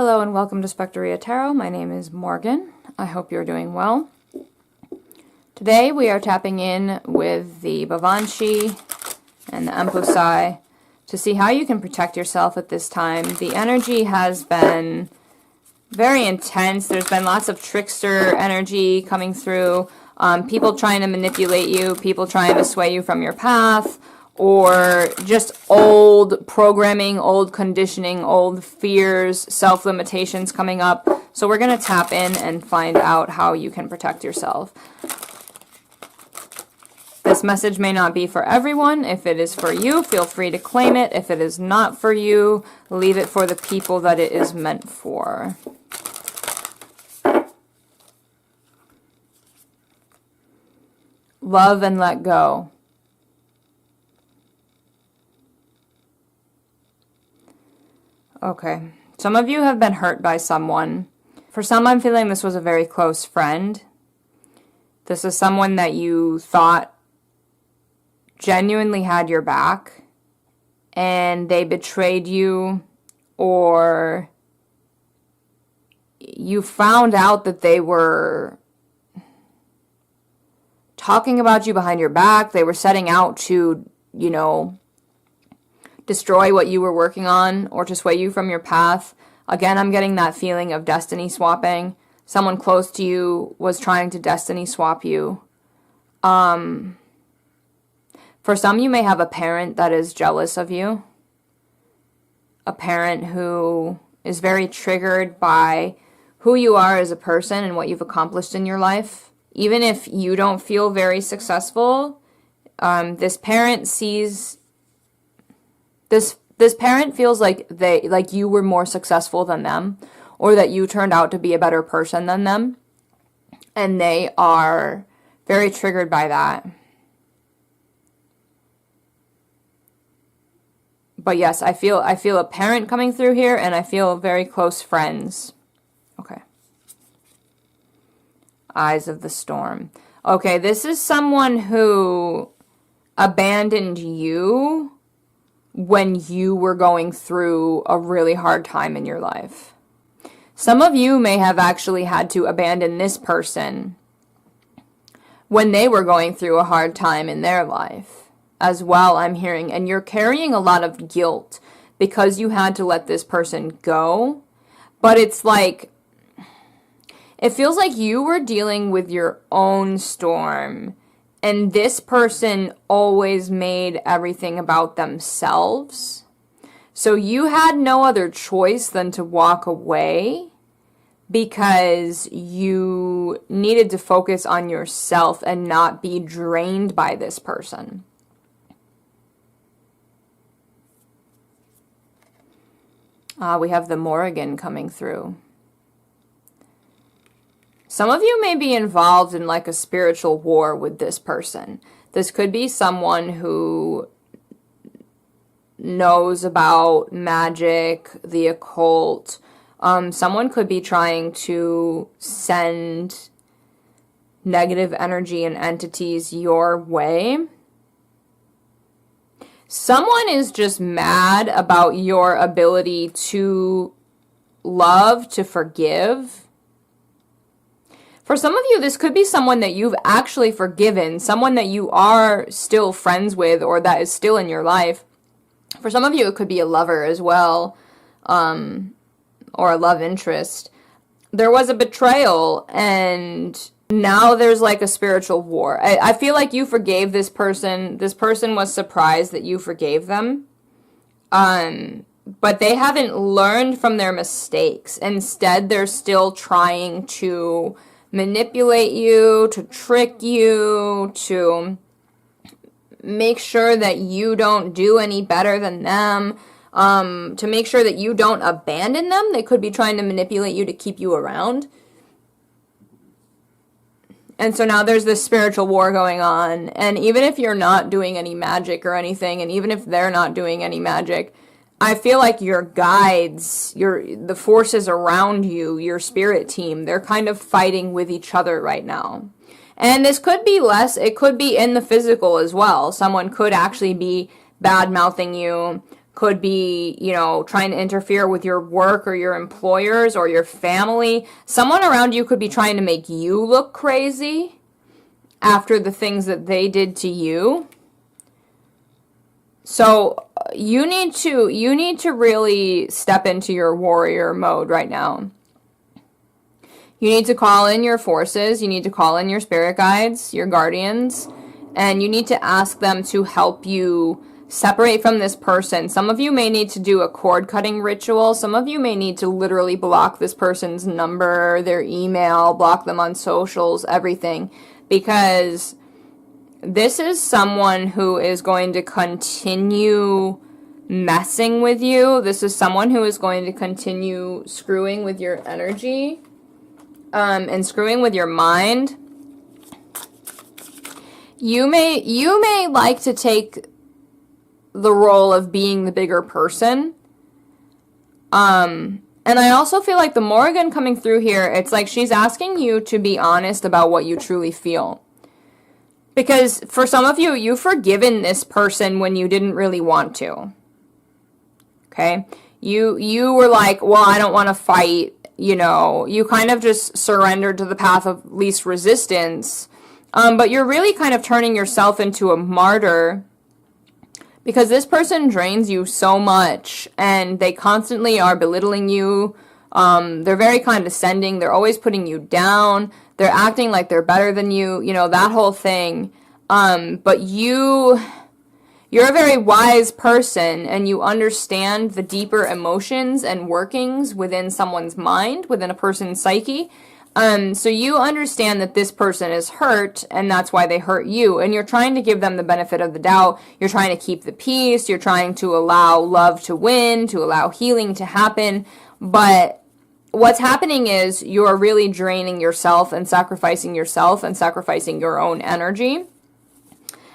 Hello and welcome to Spectrea Tarot. My name is Morgan. I hope you're doing well. Today we are tapping in with the Baobhan Sith and the Empusae to see how you can protect yourself at this time. The energy has been very intense. There's been lots of trickster energy coming through. People trying to manipulate you, people trying to sway you from your path, or just old programming, old conditioning, old fears, self-limitations coming up. So we're going to tap in and find out how you can protect yourself. This message may not be for everyone. If it is for you, feel free to claim it. If it is not for you, leave it for the people that it is meant for. Love and let go. Okay, some of you have been hurt by someone. For some, I'm feeling this was a very close friend. This is someone that you thought genuinely had your back, and they betrayed you, or you found out that they were talking about you behind your back. They were setting out to, destroy what you were working on or to sway you from your path. Again, I'm getting that feeling of destiny swapping. Someone close to you was trying to destiny swap you. For some, you may have a parent that is jealous of you. A parent who is very triggered by who you are as a person and what you've accomplished in your life. Even if you don't feel very successful, this parent sees... This parent feels like you were more successful than them, or that you turned out to be a better person than them, and they are very triggered by that. But yes, I feel a parent coming through here, and I feel very close friends. Okay. Eyes of the Storm. Okay, this is someone who abandoned you when you were going through a really hard time in your life. Some of you may have actually had to abandon this person when they were going through a hard time in their life as well, I'm hearing. And you're carrying a lot of guilt because you had to let this person go. But it's like, it feels like you were dealing with your own storm, and this person always made everything about themselves. So you had no other choice than to walk away because you needed to focus on yourself and not be drained by this person. We have the Morrigan coming through. Some of you may be involved in like a spiritual war with this person. This could be someone who knows about magic, the occult. Someone could be trying to send negative energy and entities your way. Someone is just mad about your ability to love, to forgive. For some of you, this could be someone that you've actually forgiven, someone that you are still friends with or that is still in your life. For some of you, it could be a lover as well, or a love interest. There was a betrayal, and now there's like a spiritual war. I feel like you forgave this person. This person was surprised that you forgave them. But they haven't learned from their mistakes. Instead, they're still trying to manipulate you, to trick you, to make sure that you don't do any better than them, to make sure that you don't abandon them. They could be trying to manipulate you to keep you around. And so now there's this spiritual war going on. And even if you're not doing any magic or anything, and even if they're not doing any magic, I feel like your guides, the forces around you, your spirit team, they're kind of fighting with each other right now. And this could be less, it could be in the physical as well. Someone could actually be bad-mouthing you, could be, you know, trying to interfere with your work or your employers or your family. Someone around you could be trying to make you look crazy after the things that they did to you. So you need to really step into your warrior mode right now. You need to call in your forces, you need to call in your spirit guides, your guardians, and you need to ask them to help you separate from this person. Some of you may need to do a cord cutting ritual. Some of you may need to literally block this person's number, their email, block them on socials, everything, because this is someone who is going to continue messing with you. This is someone who is going to continue screwing with your energy. And screwing with your mind. You may like to take the role of being the bigger person. And I also feel like the Morrigan coming through here, it's like she's asking you to be honest about what you truly feel. Because for some of you, you've forgiven this person when you didn't really want to. Okay? You were like, well, I don't want to fight. You know, you kind of just surrendered to the path of least resistance. But you're really kind of turning yourself into a martyr because this person drains you so much and they constantly are belittling you. They're very condescending. They're always putting you down. They're acting like they're better than you, you know, that whole thing. But you're a very wise person and you understand the deeper emotions and workings within someone's mind, within a person's psyche. So you understand that this person is hurt and that's why they hurt you. And you're trying to give them the benefit of the doubt. You're trying to keep the peace. You're trying to allow love to win, to allow healing to happen. But what's happening is you're really draining yourself and sacrificing your own energy.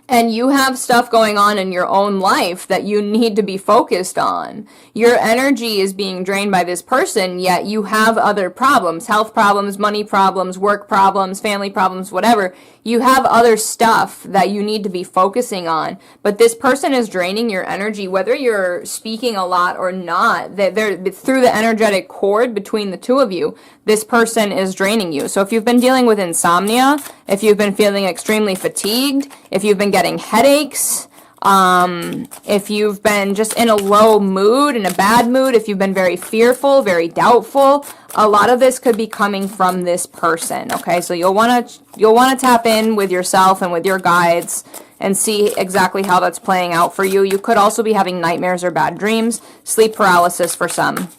And you have stuff going on in your own life that you need to be focused on. Your energy is being drained by this person, yet you have other problems, health problems, money problems, work problems, family problems, whatever. You have other stuff that you need to be focusing on. But this person is draining your energy, whether you're speaking a lot or not. They're through the energetic cord between the two of you, this person is draining you. So if you've been dealing with insomnia, if you've been feeling extremely fatigued, if you've been getting headaches, if you've been just in a low mood, in a bad mood, if you've been very fearful, very doubtful, a lot of this could be coming from this person, okay? So you'll want to tap in with yourself and with your guides and see exactly how that's playing out for you. You could also be having nightmares or bad dreams, sleep paralysis for some.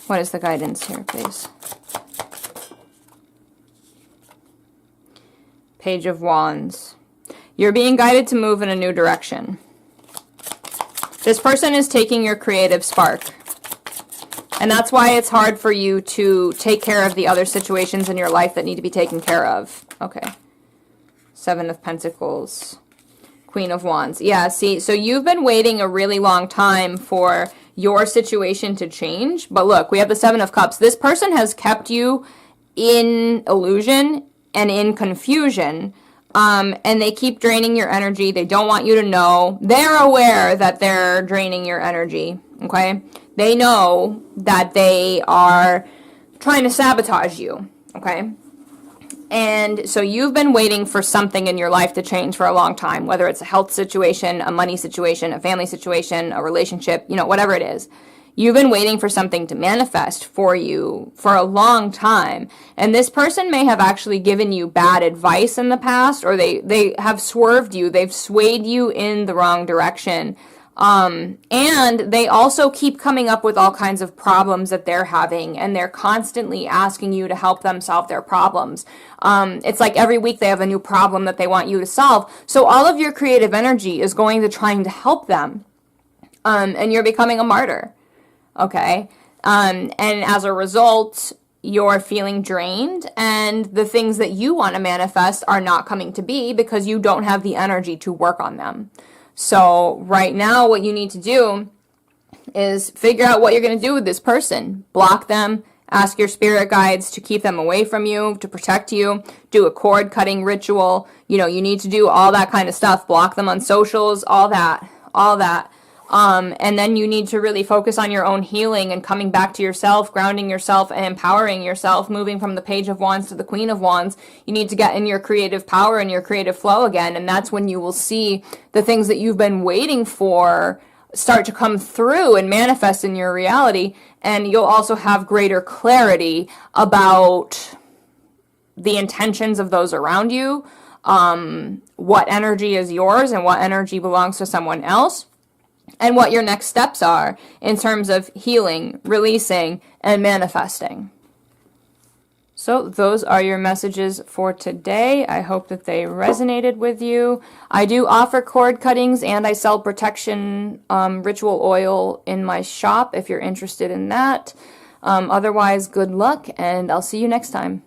What is the guidance here, please? Page of Wands. You're being guided to move in a new direction. This person is taking your creative spark. And that's why it's hard for you to take care of the other situations in your life that need to be taken care of. Okay. Seven of Pentacles. Queen of Wands. Yeah, see, so you've been waiting a really long time for your situation to change. But look, we have the Seven of Cups. This person has kept you in illusion and in confusion. And they keep draining your energy. They don't want you to know. They're aware that they're draining your energy, okay? They know that they are trying to sabotage you, okay? And so you've been waiting for something in your life to change for a long time, whether it's a health situation, a money situation, a family situation, a relationship, you know, whatever it is. You've been waiting for something to manifest for you for a long time. And this person may have actually given you bad advice in the past, or they have swerved you. They've swayed you in the wrong direction. And they also keep coming up with all kinds of problems that they're having, and they're constantly asking you to help them solve their problems. It's like every week they have a new problem that they want you to solve. So all of your creative energy is going to trying to help them. And you're becoming a martyr. Okay, and as a result, you're feeling drained, and the things that you want to manifest are not coming to be because you don't have the energy to work on them. So right now, what you need to do is figure out what you're going to do with this person. Block them, ask your spirit guides to keep them away from you, to protect you, do a cord cutting ritual. You know, you need to do all that kind of stuff. Block them on socials, all that. And then you need to really focus on your own healing and coming back to yourself, grounding yourself, and empowering yourself, moving from the Page of Wands to the Queen of Wands. You need to get in your creative power and your creative flow again, and that's when you will see the things that you've been waiting for start to come through and manifest in your reality, and you'll also have greater clarity about the intentions of those around you, what energy is yours and what energy belongs to someone else, and what your next steps are in terms of healing, releasing, and manifesting. So those are your messages for today. I hope that they resonated with you. I do offer cord cuttings and I sell protection ritual oil in my shop if you're interested in that. Otherwise, good luck and I'll see you next time.